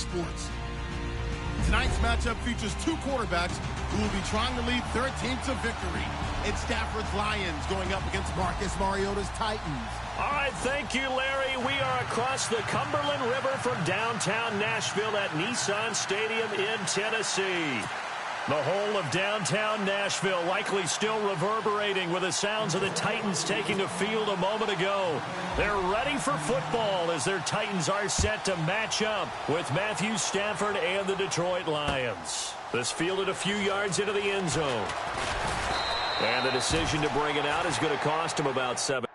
sports. Tonight's matchup features two quarterbacks who will be trying to lead their team to victory. It's Stafford's Lions going up against Marcus Mariota's Titans. All right, thank you, Larry. We are across the Cumberland River from downtown Nashville at Nissan Stadium in Tennessee. The whole of downtown Nashville likely still reverberating with the sounds of the Titans taking the field a moment ago. They're ready for football as their Titans are set to match up with Matthew Stafford and the Detroit Lions. This fielded a few yards into the end zone. And the decision to bring it out is going to cost him about 7.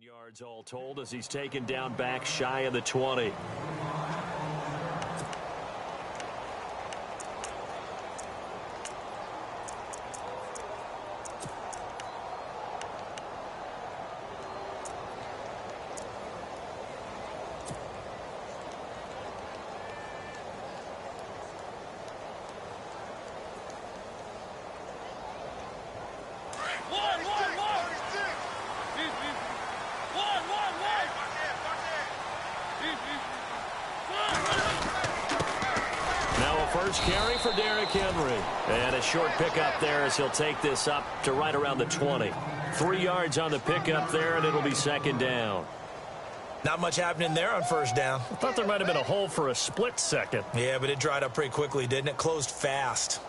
Yards all told as he's taken down back shy of the 20. First carry for Derrick Henry. And a short pickup there as he'll take this up to right around the 20. 3 yards on the pickup there, and it'll be second down. Not much happening there on first down. I thought there might have been a hole for a split second. Yeah, but it dried up pretty quickly, didn't it? Closed fast.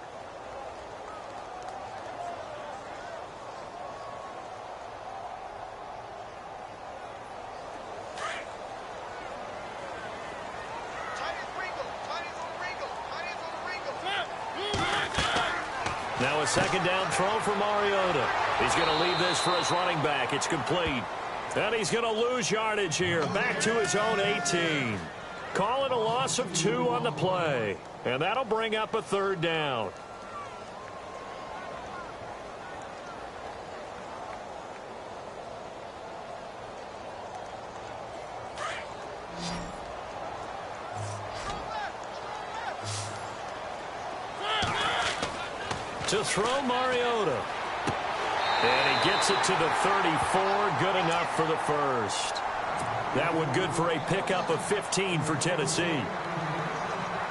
Now a second down throw for Mariota. He's going to leave this for his running back. It's complete. And he's going to lose yardage here. Back to his own 18. Call it a loss of 2 on the play. And that'll bring up a third down. To throw Mariota. And he gets it to the 34. Good enough for the first. That one good for a pickup of 15 for Tennessee.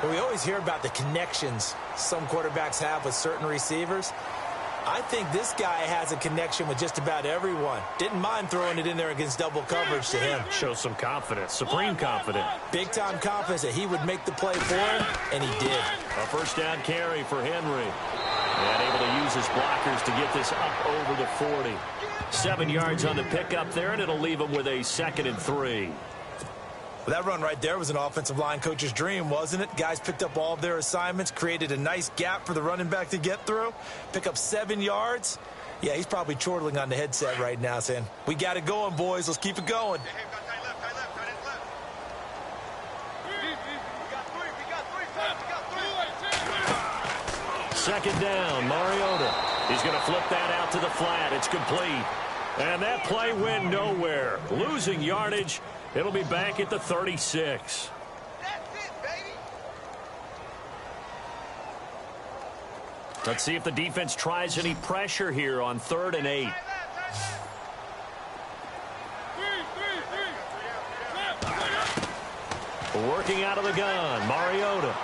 Well, we always hear about the connections some quarterbacks have with certain receivers. I think this guy has a connection with just about everyone. Didn't mind throwing it in there against double coverage to him. Shows some confidence, supreme confidence. Big-time confidence that he would make the play for him, and he did. A first down carry for Henry. And able to use his blockers to get this up over the 40. 7 yards on the pickup there, and it'll leave him with a 2nd and 3. Well, that run right there was an offensive line coach's dream, wasn't it? Guys picked up all of their assignments, created a nice gap for the running back to get through, pick up 7 yards. Yeah, he's probably chortling on the headset right now saying, we got it going, boys. Let's keep it going. Second down, Mariota. He's going to flip that out to the flat. It's complete. And that play went nowhere. Losing yardage. It'll be back at the 36. Let's see if the defense tries any pressure here on 3rd and 8. Working out of the gun, Mariota.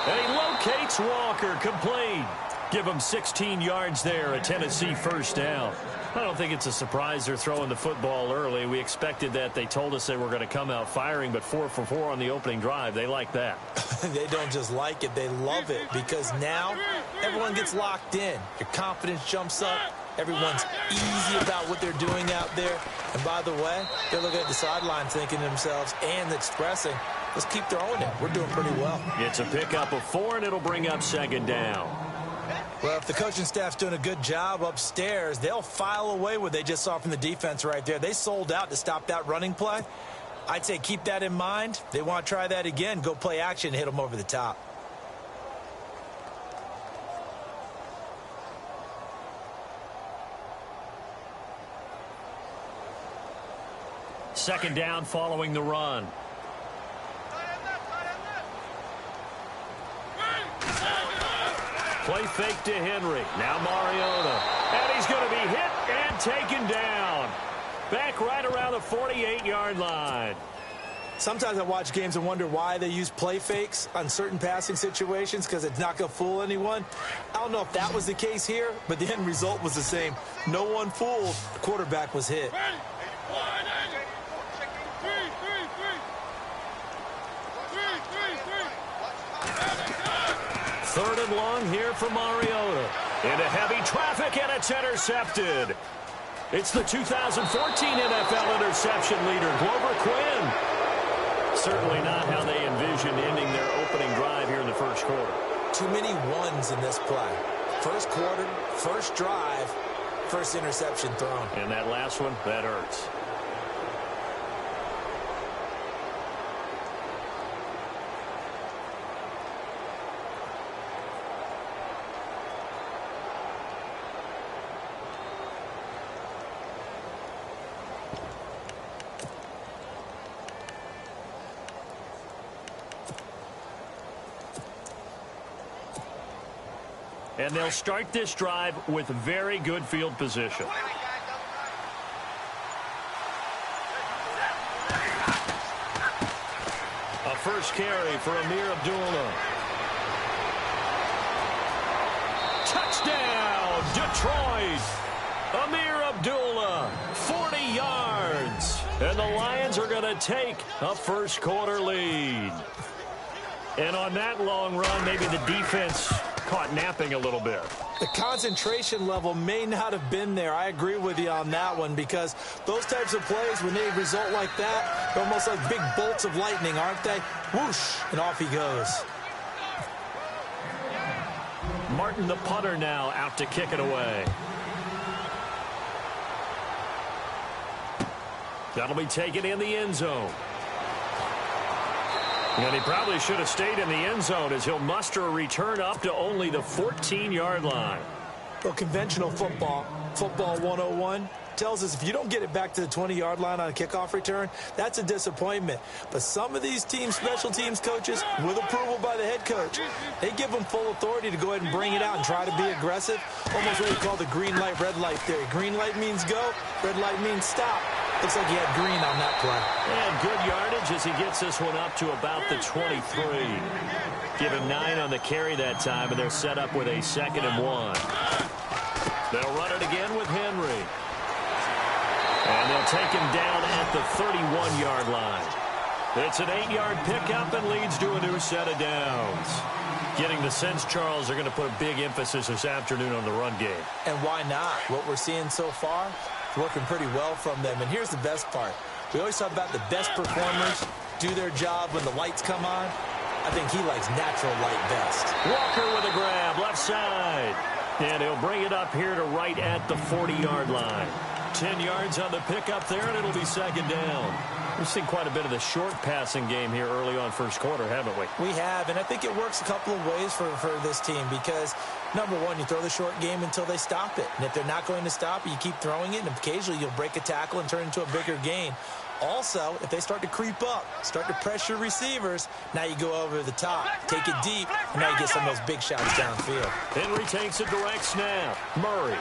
And he locates Walker, complete. Give him 16 yards there, a Tennessee first down. I don't think it's a surprise they're throwing the football early. We expected that. They told us they were going to come out firing, but 4 for 4 on the opening drive. They like that. They don't just like it, they love it, because now everyone gets locked in. Your confidence jumps up. Everyone's easy about what they're doing out there. And by the way, they're looking at the sideline thinking to themselves and expressing, let's keep throwing it. We're doing pretty well. It's a pickup of 4, and it'll bring up 2nd down. Well, if the coaching staff's doing a good job upstairs, they'll file away what they just saw from the defense right there. They sold out to stop that running play. I'd say keep that in mind. They want to try that again. Go play action, hit them over the top. Second down following the run. Play fake to Henry. Now Mariota. And he's going to be hit and taken down. Back right around the 48-yard line. Sometimes I watch games and wonder why they use play fakes on certain passing situations, because it's not going to fool anyone. I don't know if that was the case here, but the end result was the same. No one fooled. The quarterback was hit. Third and long here for Mariota. Into heavy traffic, and it's intercepted. It's the 2014 NFL interception leader, Glover Quinn. Certainly not how they envisioned ending their opening drive here in the first quarter. Too many ones in this play. First quarter, first drive, first interception thrown. And that last one, that hurts. And they'll start this drive with very good field position. A first carry for Amir Abdullah. Touchdown, Detroit! Amir Abdullah, 40 yards. And the Lions are going to take a first quarter lead. And on that long run, maybe the defense caught napping a little bit. The concentration level may not have been there. I agree with you on that one, because those types of plays, when they result like that, they're almost like big bolts of lightning, aren't they? Whoosh, and off he goes. Martin, the punter, now out to kick it away. That'll be taken in the end zone. And he probably should have stayed in the end zone, as he'll muster a return up to only the 14-yard line. Well, conventional football 101, tells us if you don't get it back to the 20-yard line on a kickoff return, that's a disappointment. But some of these teams, special teams coaches, with approval by the head coach, they give them full authority to go ahead and bring it out and try to be aggressive. Almost what we call the green light, red light theory. Green light means go, red light means stop. Looks like he had green on that play. And good yardage as he gets this one up to about the 23. Give him 9 on the carry that time, and they're set up with a 2nd and 1. They'll run it again with Henry. And they'll take him down at the 31-yard line. It's an 8-yard pickup and leads to a new set of downs. Getting the sense, Charles, they're going to put a big emphasis this afternoon on the run game. And why not? What we're seeing so far is working pretty well from them. And here's the best part. We always talk about the best performers do their job when the lights come on. I think he likes natural light best. Walker with a grab, left side. And he'll bring it up here to right at the 40-yard line. 10 yards on the pickup there, and it'll be 2nd down. We've seen quite a bit of the short passing game here early on first quarter, haven't we? We have, and I think it works a couple of ways for this team because, number one, you throw the short game until they stop it. And if they're not going to stop it, you keep throwing it, and occasionally you'll break a tackle and turn it into a bigger gain. Also, if they start to creep up, start to pressure receivers, now you go over the top, take it deep, and now you get some of those big shots downfield. Henry takes a direct snap. Murray.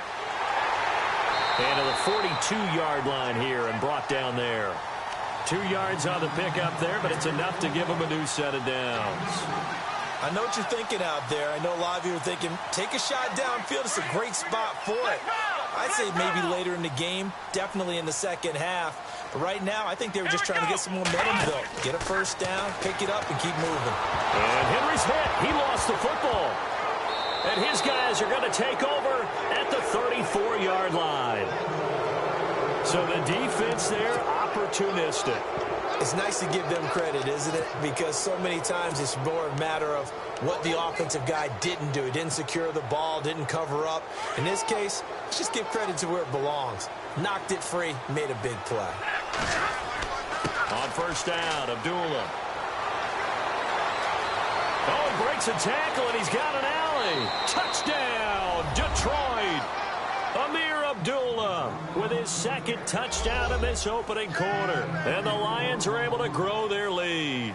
And to the 42-yard line here and brought down there. 2 yards on the pickup there, but it's enough to give them a new set of downs. I know what you're thinking out there. I know a lot of you are thinking, take a shot downfield. It's a great spot for it. I'd say maybe later in the game, definitely in the second half. But right now, I think they were just trying to get some momentum built. Get a first down, pick it up, and keep moving. And Henry's hit. He lost the football. And his guys are going to take over at the 34-yard line. So the defense there, opportunistic. It's nice to give them credit, isn't it? Because so many times it's more a matter of what the offensive guy didn't do. He didn't secure the ball, didn't cover up. In this case, let's just give credit to where it belongs. Knocked it free, made a big play. On first down, Abdullah. Oh, breaks a tackle, and he's got an alley. Touchdown, Detroit. Amir Abdullah with his 2nd touchdown in this opening quarter. And the Lions are able to grow their lead.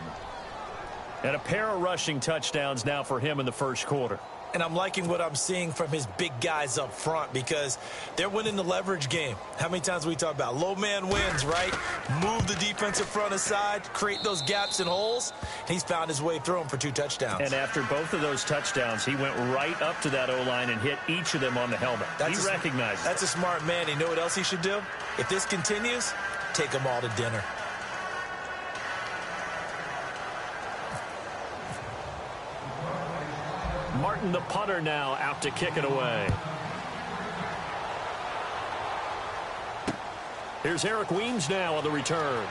And a pair of rushing touchdowns now for him in the first quarter. And I'm liking what I'm seeing from his big guys up front because they're winning the leverage game. How many times we talk about low man wins, right? Move the defensive front aside, create those gaps and holes. He's found his way through them for 2 touchdowns. And after both of those touchdowns, he went right up to that O-line and hit each of them on the helmet. He recognized it. That's a smart man. You know what else he should do? If this continues, take them all to dinner. Martin, the punter, now out to kick it away. Here's Eric Weems now on the return.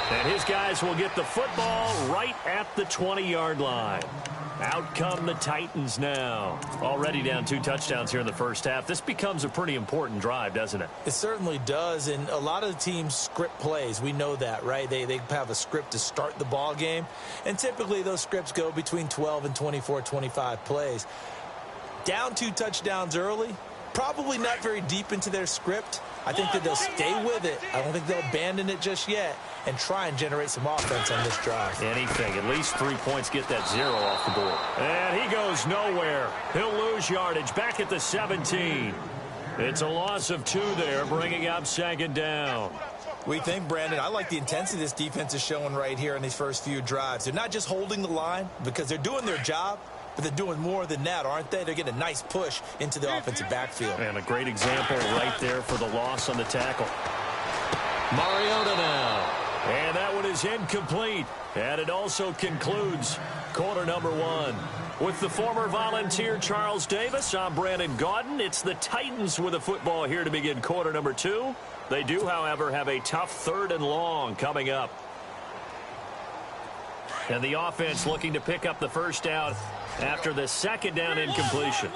And his guys will get the football right at the 20-yard line. Out come the Titans now. Already down 2 touchdowns here in the first half. This becomes a pretty important drive, doesn't it? It certainly does, and a lot of the teams script plays. We know that, right? They have a script to start the ball game, and typically those scripts go between 12 and 24, 25 plays. Down 2 touchdowns early, probably not very deep into their script. I think that they'll stay with it. I don't think they'll abandon it just yet and try and generate some offense on this drive. Anything. At least 3 points, get that 0 off the board. And he goes nowhere. He'll lose yardage back at the 17. It's a loss of 2 there, bringing up 2nd down. We think, Brandon, I like the intensity this defense is showing right here in these first few drives. They're not just holding the line because they're doing their job, but they're doing more than that, aren't they? They're getting a nice push into the offensive backfield. And a great example right there for the loss on the tackle. Mariota now. And that one is incomplete. And it also concludes quarter number 1. With the former Volunteer Charles Davis, I'm Brandon Gaudin. It's the Titans with the football here to begin quarter number 2. They do, however, have a tough 3rd and long coming up. And the offense looking to pick up the first down after the 2nd down incompletion.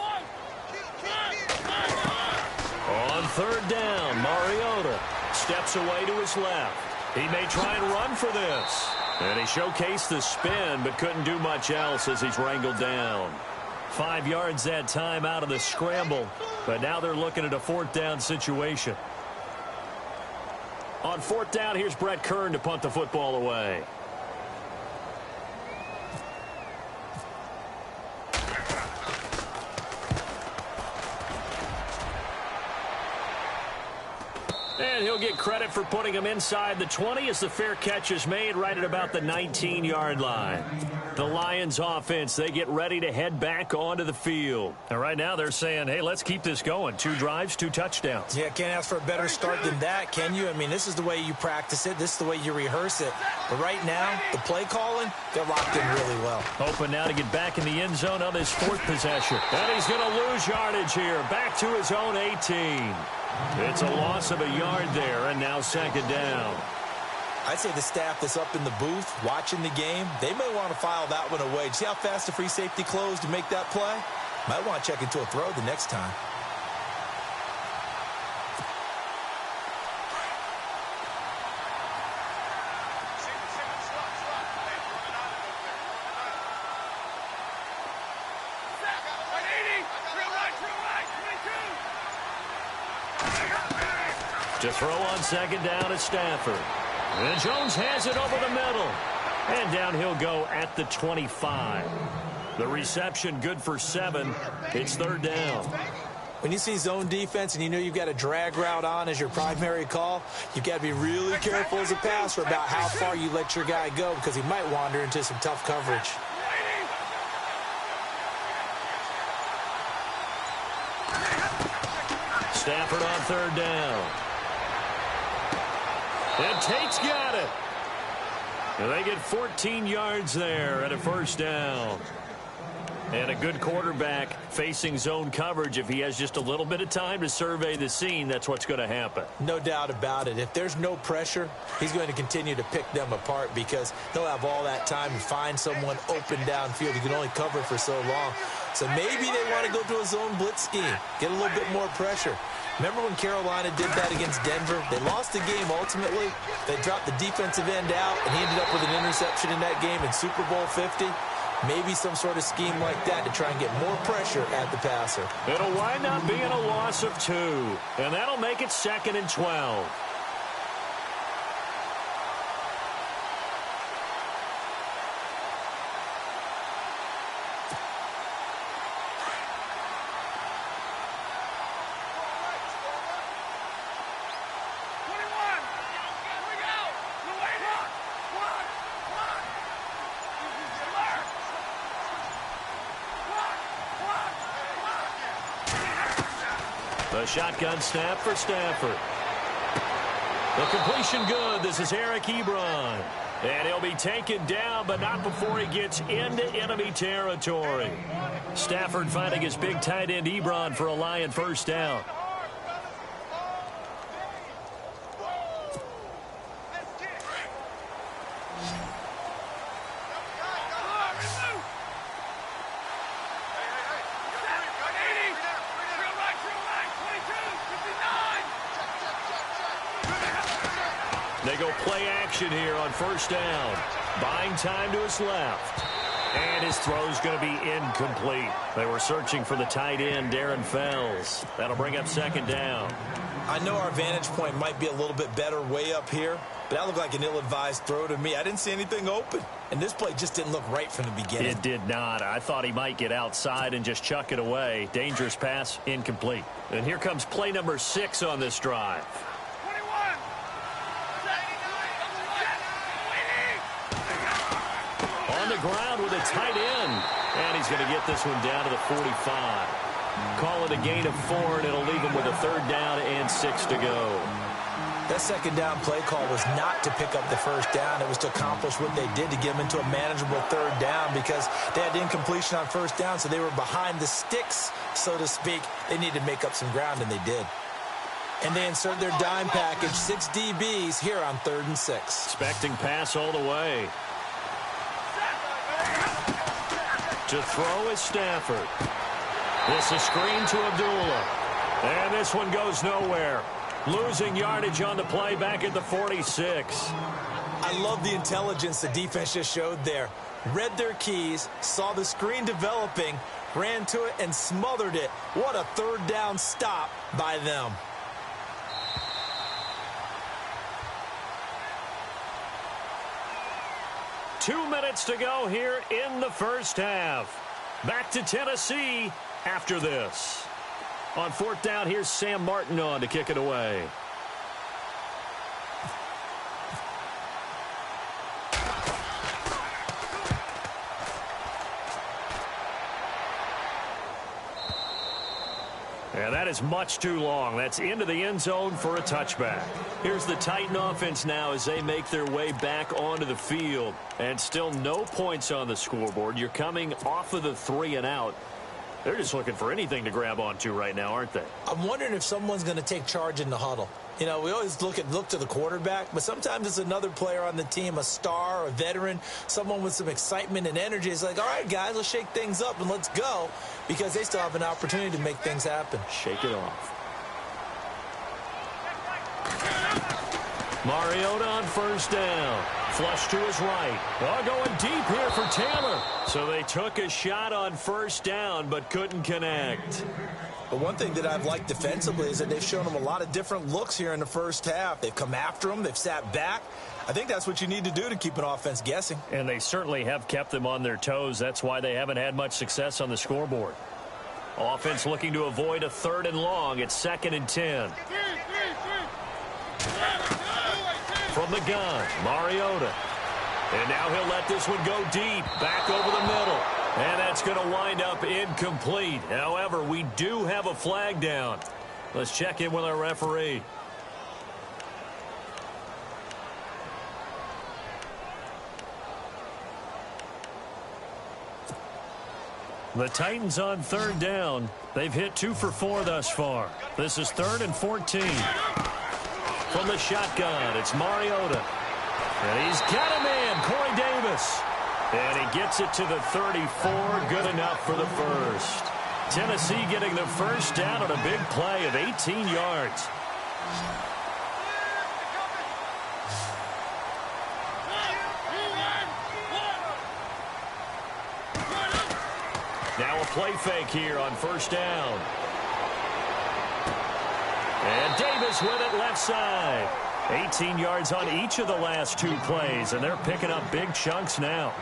On 3rd down, Mariota steps away to his left. He may try and run for this. And he showcased the spin, but couldn't do much else as he's wrangled down. 5 yards that time out of the scramble, but now they're looking at a 4th down situation. On 4th down, here's Brett Kern to punt the football away. And he'll get credit for putting him inside the 20 as the fair catch is made right at about the 19-yard line. The Lions offense, they get ready to head back onto the field. And right now they're saying, hey, let's keep this going. 2 drives, 2 touchdowns. Yeah, can't ask for a better start than that, can you? I mean, this is the way you practice it. This is the way you rehearse it. But right now, the play calling, they're locked in really well. Hoping now to get back in the end zone on his 4th possession. And he's going to lose yardage here. Back to his own 18. It's a loss of a yard there, and now 2nd down. I'd say the staff that's up in the booth watching the game, they may want to file that one away. See how fast the free safety closed to make that play? Might want to check into a throw the next time. To throw on 2nd down at Stafford. And Jones has it over the middle. And down he'll go at the 25. The reception good for 7. It's 3rd down. When you see zone defense and you know you've got a drag route on as your primary call, you've got to be really careful as a passer about how far you let your guy go because he might wander into some tough coverage. Stafford on 3rd down. And Tate's got it. And they get 14 yards there at a 1st down. And a good quarterback facing zone coverage. If he has just a little bit of time to survey the scene, that's what's going to happen. No doubt about it. If there's no pressure, he's going to continue to pick them apart because he'll have all that time to find someone open downfield. He can only cover for so long. So maybe they want to go to a zone blitz scheme, get a little bit more pressure. Remember when Carolina did that against Denver? They lost the game ultimately. They dropped the defensive end out, and he ended up with an interception in that game in Super Bowl 50. Maybe some sort of scheme like that to try and get more pressure at the passer. It'll wind up being a loss of 2, and that'll make it 2nd and 12. The shotgun snap for Stafford. The completion good. This is Eric Ebron. And he'll be taken down, but not before he gets into enemy territory. Stafford finding his big tight end Ebron for a Lion 1st down. They go play action here on 1st down. Buying time to his left. And his throw's going to be incomplete. They were searching for the tight end, Darren Fells. That'll bring up 2nd down. I know our vantage point might be a little bit better way up here, but that looked like an ill-advised throw to me. I didn't see anything open. And this play just didn't look right from the beginning. It did not. I thought he might get outside and just chuck it away. Dangerous pass, incomplete. And here comes play number 6 on this drive. On the ground with a tight end. And he's going to get this one down to the 45. Call it a gain of 4, and it'll leave him with a 3rd down and 6 to go. That 2nd down play call was not to pick up the 1st down. It was to accomplish what they did to get them into a manageable 3rd down because they had incompletion on 1st down, so they were behind the sticks, so to speak. They needed to make up some ground, and they did. And they insert their dime package, 6 DBs here on 3rd and 6. Expecting pass all the way. To throw is Stafford. This is screen to Abdullah. And this one goes nowhere. Losing yardage on the play back at the 46. I love the intelligence the defense just showed there. Read their keys, saw the screen developing, ran to it, and smothered it. What a 3rd down stop by them. Two minutes to go here in the 1st half. Back to Tennessee after this. On 4th down, here's Sam Martin on to kick it away. is much too long. That's into the end zone for a touchback. Here's the Titan offense now as they make their way back onto the field. And still no points on the scoreboard. You're coming off of the 3 and out. They're just looking for anything to grab onto right now, aren't they? I'm wondering if someone's going to take charge in the huddle. You know, we always look to the quarterback, but sometimes it's another player on the team, a star, a veteran, someone with some excitement and energy. It's like, all right, guys, let's shake things up and let's go, because they still have an opportunity to make things happen. Shake it off. Mariota on first down. Flush to his right. Oh, going deep here for Taylor. So they took a shot on first down but couldn't connect. But one thing that I've liked defensively is that they've shown them a lot of different looks here in the first half. They've come after them. They've sat back. I think that's what you need to do to keep an offense guessing. And they certainly have kept them on their toes. That's why they haven't had much success on the scoreboard. Offense looking to avoid a 3rd and long. It's 2nd and 10. From the gun, Mariota. And now he'll let this one go deep. Back over the middle. And that's going to wind up incomplete. However, we do have a flag down. Let's check in with our referee. The Titans on 3rd down. They've hit 2 for 4 thus far. This is 3rd and 14. From the shotgun, it's Mariota. And he's got a man, Corey Davis. And he gets it to the 34, good enough for the first. Tennessee getting the first down on a big play of 18 yards. Now a play fake here on first down. And Davis with it left side. 18 yards on each of the last 2 plays, and they're picking up big chunks now.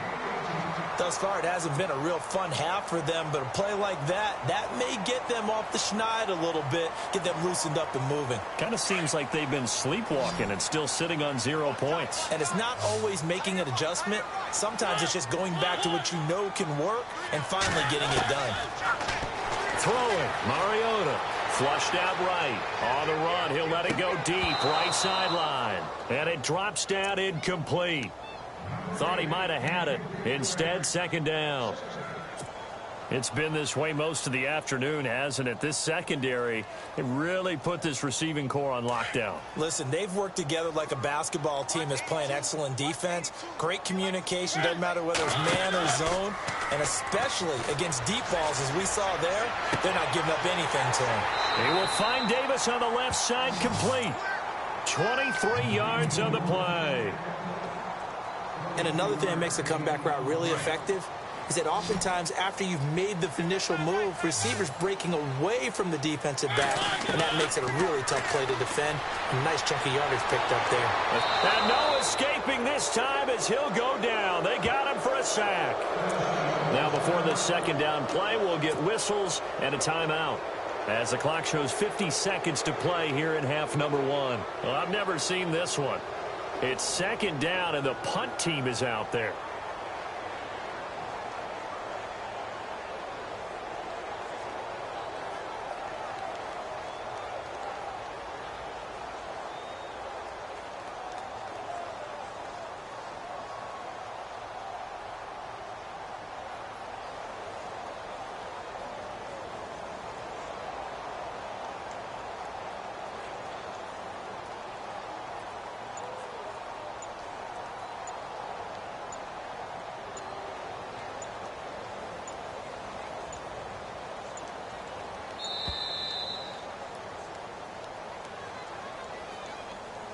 Thus far, it hasn't been a real fun half for them, but a play like that may get them off the schneid a little bit, get them loosened up and moving. Kind of seems like they've been sleepwalking and still sitting on 0 points. And it's not always making an adjustment. Sometimes it's just going back to what you know can work and finally getting it done. Throwing, Mariota. Flushed out right. On the run, he'll let it go deep, right sideline. And it drops down incomplete. Thought he might have had it. Instead, 2nd down. It's been this way most of the afternoon, hasn't it? This secondary, it really put this receiving core on lockdown. Listen, they've worked together like a basketball team that's playing excellent defense. Great communication, doesn't matter whether it's man or zone. And especially against deep balls, as we saw there, they're not giving up anything to him. He will find Davis on the left side, complete. 23 yards on the play. And another thing that makes the comeback route really effective is that oftentimes after you've made the initial move, receivers breaking away from the defensive back, and that makes it a really tough play to defend. A nice chunk of yardage picked up there. And no escaping this time as he'll go down. They got him for a sack. Now before the 2nd down play, we'll get whistles and a timeout, as the clock shows 50 seconds to play here in half number 1. Well, I've never seen this one. It's 2nd down, and the punt team is out there.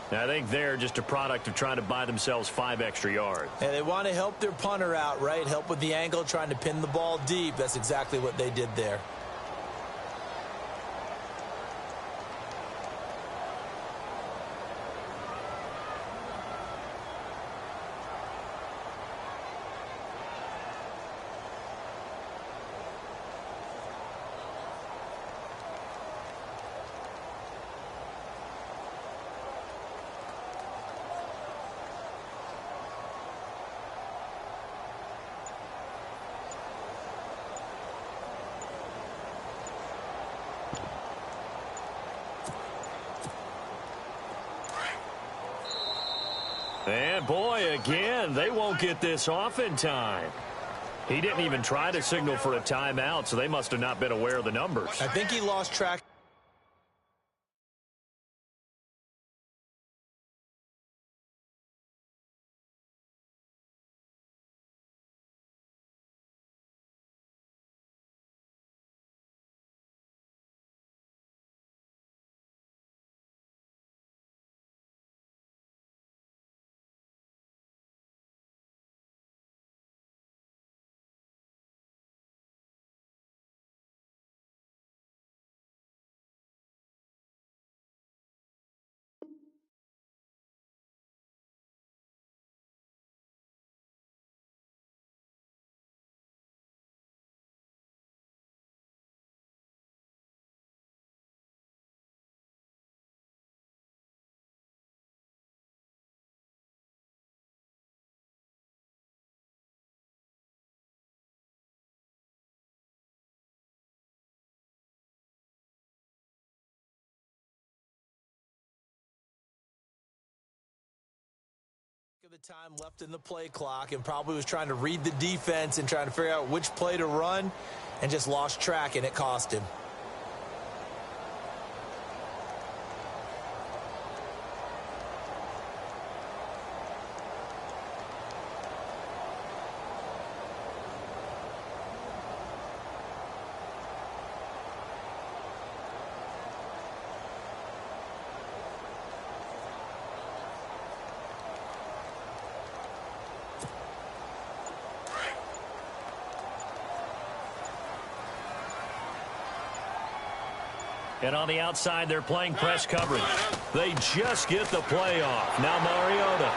I think they're just a product of trying to buy themselves 5 extra yards. And they want to help their punter out, right? Help with the angle, trying to pin the ball deep. That's exactly what they did there. And boy, again, they won't get this off in time. He didn't even try to signal for a timeout, so they must have not been aware of the numbers. I think he lost track. The time left in the play clock and probably was trying to read the defense and trying to figure out which play to run and just lost track, and it cost him. And on the outside, they're playing press coverage. They just get the play off. Now Mariota.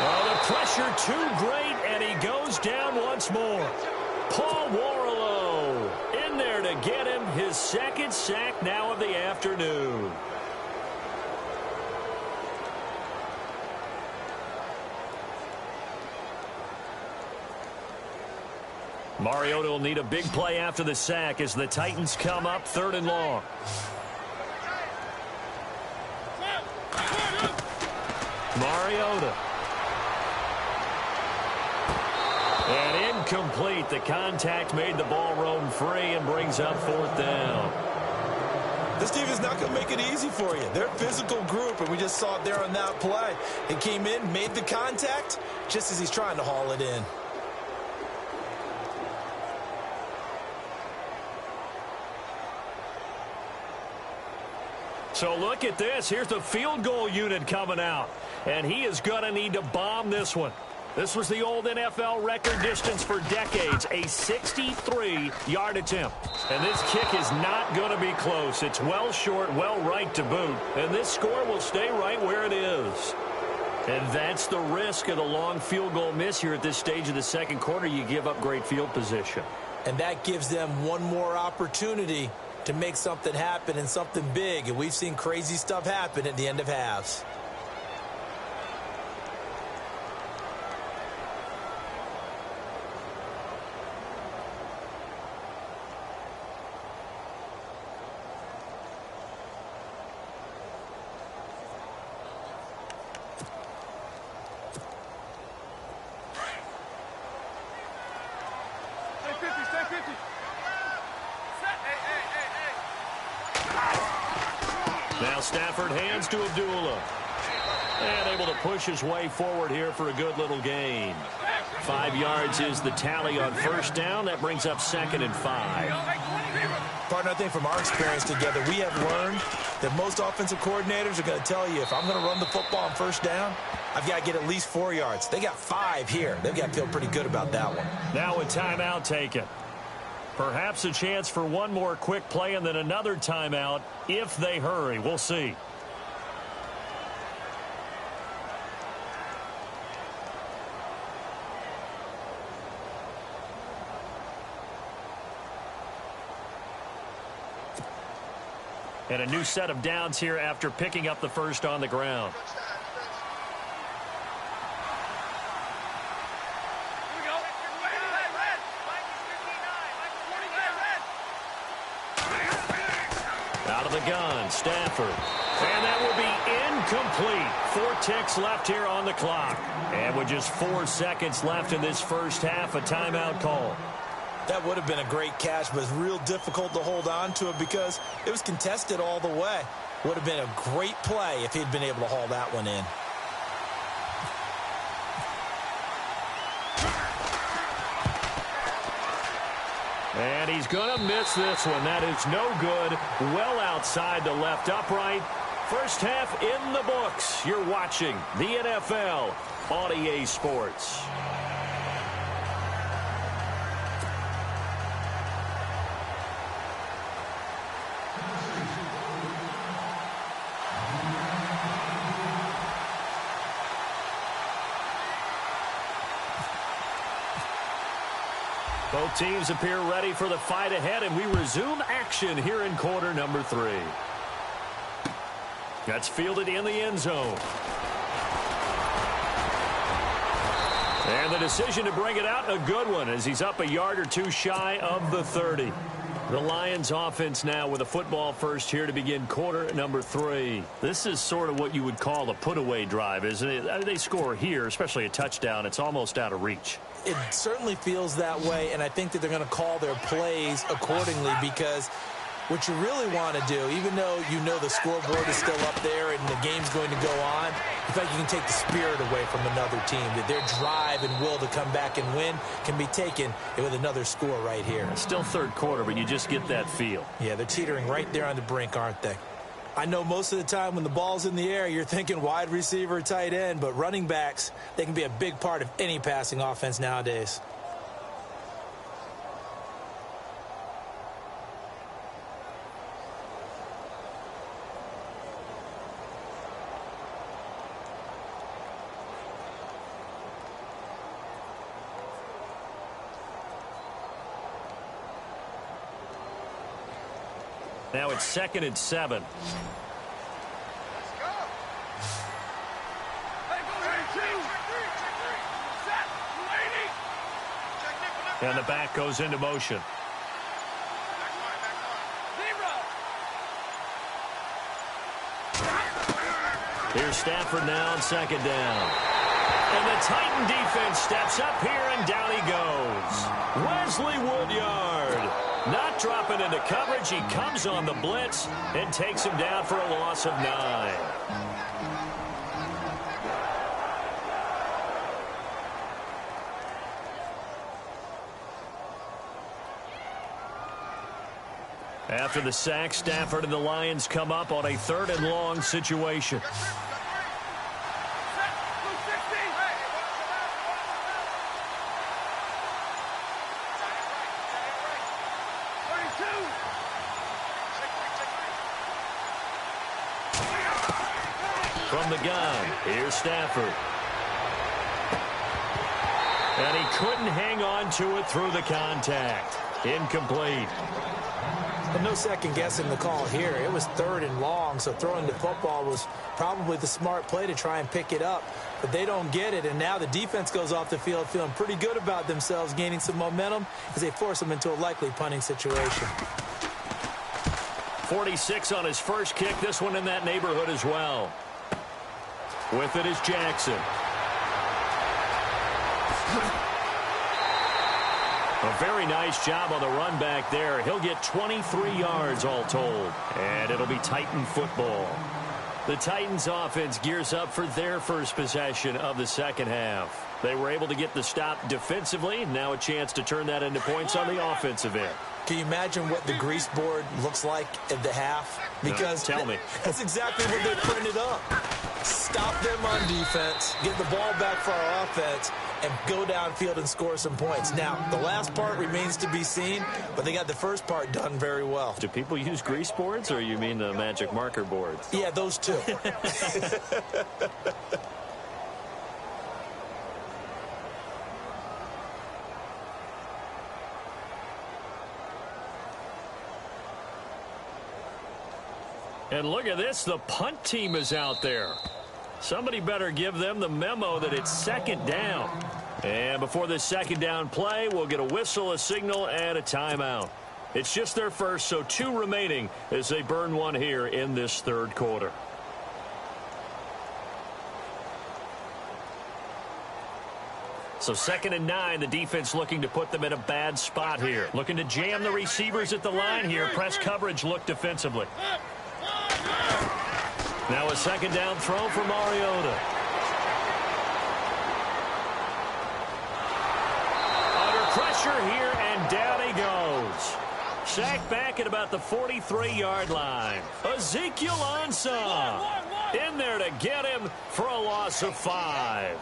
Oh, the pressure too great, and he goes down once more. Paul Warrilow in there to get him his second sack now of the afternoon. Mariota will need a big play after the sack as the Titans come up 3rd and long. Mariota. And incomplete. The contact made the ball roam free and brings up 4th down. This team is not going to make it easy for you. They're a physical group, and we just saw it there on that play. He came in, made the contact, just as he's trying to haul it in. So look at this. Here's the field goal unit coming out. And he is going to need to bomb this one. This was the old NFL record distance for decades, a 63-yard attempt. And this kick is not going to be close. It's well short, well right to boot. And this score will stay right where it is. And that's the risk of the long field goal miss here at this stage of the second quarter. You give up great field position. And that gives them one more opportunity to make something happen and something big. And we've seen crazy stuff happen at the end of halves. Now Stafford hands to Abdullah. And able to push his way forward here for a good little gain. 5 yards is the tally on first down. That brings up 2nd and 5. Partner, I think from our experience together, we have learned that most offensive coordinators are going to tell you, if I'm going to run the football on first down, I've got to get at least 4 yards. They got 5 here. They've got to feel pretty good about that one. Now a timeout taken. Perhaps a chance for one more quick play and then another timeout if they hurry. We'll see. And a new set of downs here after picking up the first on the ground. Out of the gun, Stafford. And that will be incomplete. 4 ticks left here on the clock. And with just 4 seconds left in this first half, a timeout call. That would have been a great catch, but it's real difficult to hold on to it because it was contested all the way. Would have been a great play if he'd been able to haul that one in. And he's going to miss this one. That is no good. Well outside the left upright. First half in the books. You're watching the NFL on EA Sports. Both teams appear ready for the fight ahead, and we resume action here in quarter number 3. That's fielded in the end zone. And the decision to bring it out, a good one, as he's up a yard or two shy of the 30. The Lions offense now with a football first here to begin quarter number 3. This is sort of what you would call a put-away drive, isn't it? They score here, especially a touchdown. It's almost out of reach. It certainly feels that way, and I think that they're going to call their plays accordingly because what you really want to do, even though you know the scoreboard is still up there and the game's going to go on, in fact, you can take the spirit away from another team. That their drive and will to come back and win can be taken with another score right here. It's still third quarter, but you just get that feel. Yeah, they're teetering right there on the brink, aren't they? I know most of the time when the ball's in the air, you're thinking wide receiver, tight end, but running backs, they can be a big part of any passing offense nowadays. Now it's 2nd and 7. And the back goes into motion. Here's Stafford now on 2nd down. And the Titan defense steps up here, and down he goes. Wesley Woodyard. Not dropping into coverage. He comes on the blitz and takes him down for a loss of 9. After the sack, Stafford and the Lions come up on a 3rd and long situation. From the gun, here's Stafford. And he couldn't hang on to it through the contact. Incomplete. But no second guessing the call here. It was 3rd and long, so throwing the football was probably the smart play to try and pick it up. But they don't get it, and now the defense goes off the field feeling pretty good about themselves, gaining some momentum as they force them into a likely punting situation. 46 on his first kick. This one in that neighborhood as well. With it is Jackson. A very nice job on the run back there. He'll get 23 yards all told. And it'll be Titan football. The Titans offense gears up for their first possession of the second half. They were able to get the stop defensively. Now a chance to turn that into points on the offensive end. Can you imagine what the grease board looks like at the half? Because no, tell me. That's exactly what they printed up. Stop them on defense, get the ball back for our offense, and go downfield and score some points. Now, the last part remains to be seen, but they got the first part done very well. Do people use grease boards, or you mean the magic marker boards? Yeah, those two. And look at this, the punt team is out there. Somebody better give them the memo that it's second down. And before this second down play, we'll get a whistle, a signal, and a timeout. It's just their first, so 2 remaining as they burn one here in this third quarter. So 2nd and 9, the defense looking to put them in a bad spot here. Looking to jam the receivers at the line here. Press coverage look defensively. Now a 2nd down throw for Mariota. Under pressure here, and down he goes. Sacked back at about the 43-yard line. Ezekiel Ansah in there to get him for a loss of 5.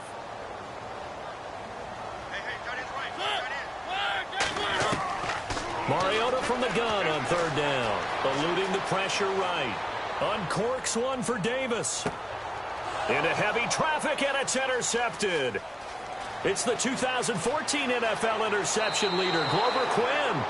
Mariota from the gun on 3rd down. Eluding the pressure right. Uncorks one for Davis. Into heavy traffic, and it's intercepted. It's the 2014 NFL interception leader, Glover Quinn.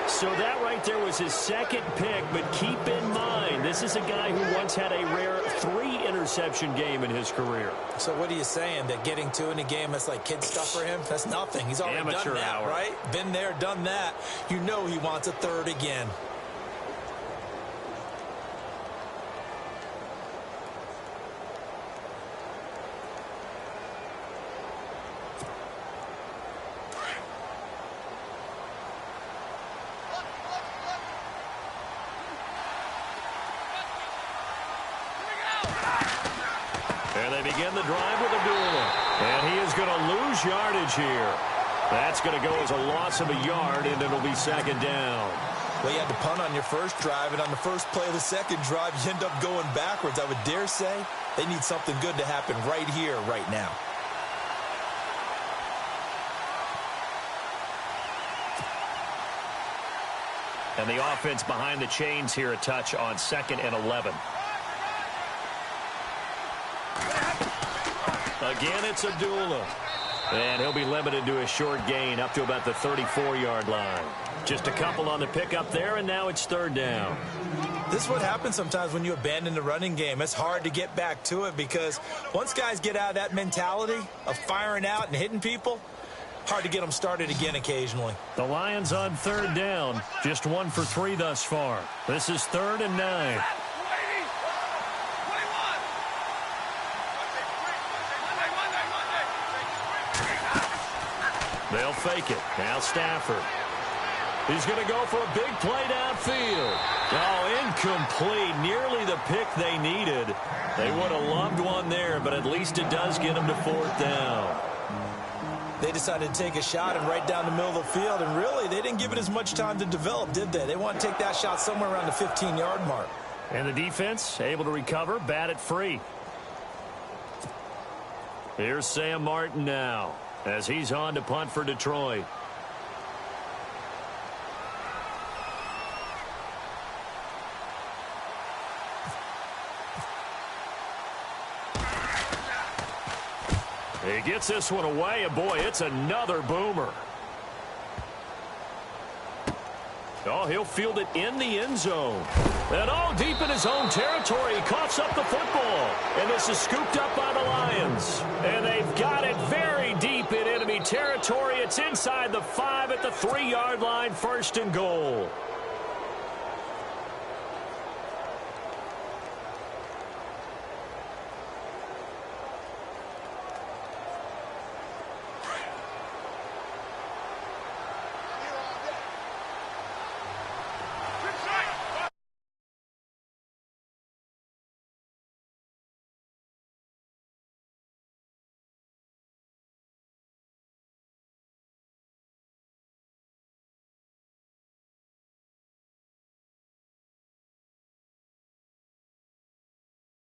So that right there was his 2nd pick, but keep in mind, this is a guy who once had a rare 3-interception game in his career. So what are you saying, that getting 2 in a game, that's like kid stuff for him? That's nothing. He's already Amateur done that, hour. right? Been there, done that. You know he wants a 3rd again. And they begin the drive with Abdullah. And he is going to lose yardage here. That's going to go as a loss of a yard, and it'll be 2nd down. Well, you had to punt on your first drive, and on the first play of the 2nd drive, you end up going backwards. I would dare say they need something good to happen right here, right now. And the offense behind the chains here a touch on 2nd and 11. Again, it's Abdullah. And he'll be limited to a short gain up to about the 34-yard line. Just a couple on the pickup there, and now it's 3rd down. This is what happens sometimes when you abandon the running game. It's hard to get back to it because once guys get out of that mentality of firing out and hitting people, hard to get them started again occasionally. The Lions on 3rd down, just 1 for 3 thus far. This is 3rd and 9. They'll fake it. Now Stafford. He's going to go for a big play downfield. Oh, incomplete. Nearly the pick they needed. They would have loved one there, but at least it does get them to 4th down. They decided to take a shot and right down the middle of the field, and really, they didn't give it as much time to develop, did they? They want to take that shot somewhere around the 15-yard mark. And the defense able to recover, bat it free. Here's Sam Martin now, as he's on to punt for Detroit. He gets this one away, and boy, it's another boomer. Oh, he'll field it in the end zone. And all deep in his own territory, he coughs up the football. And this is scooped up by the Lions. And they've got it very deep in enemy territory. It's inside the 5 at the 3-yard line, 1st and goal.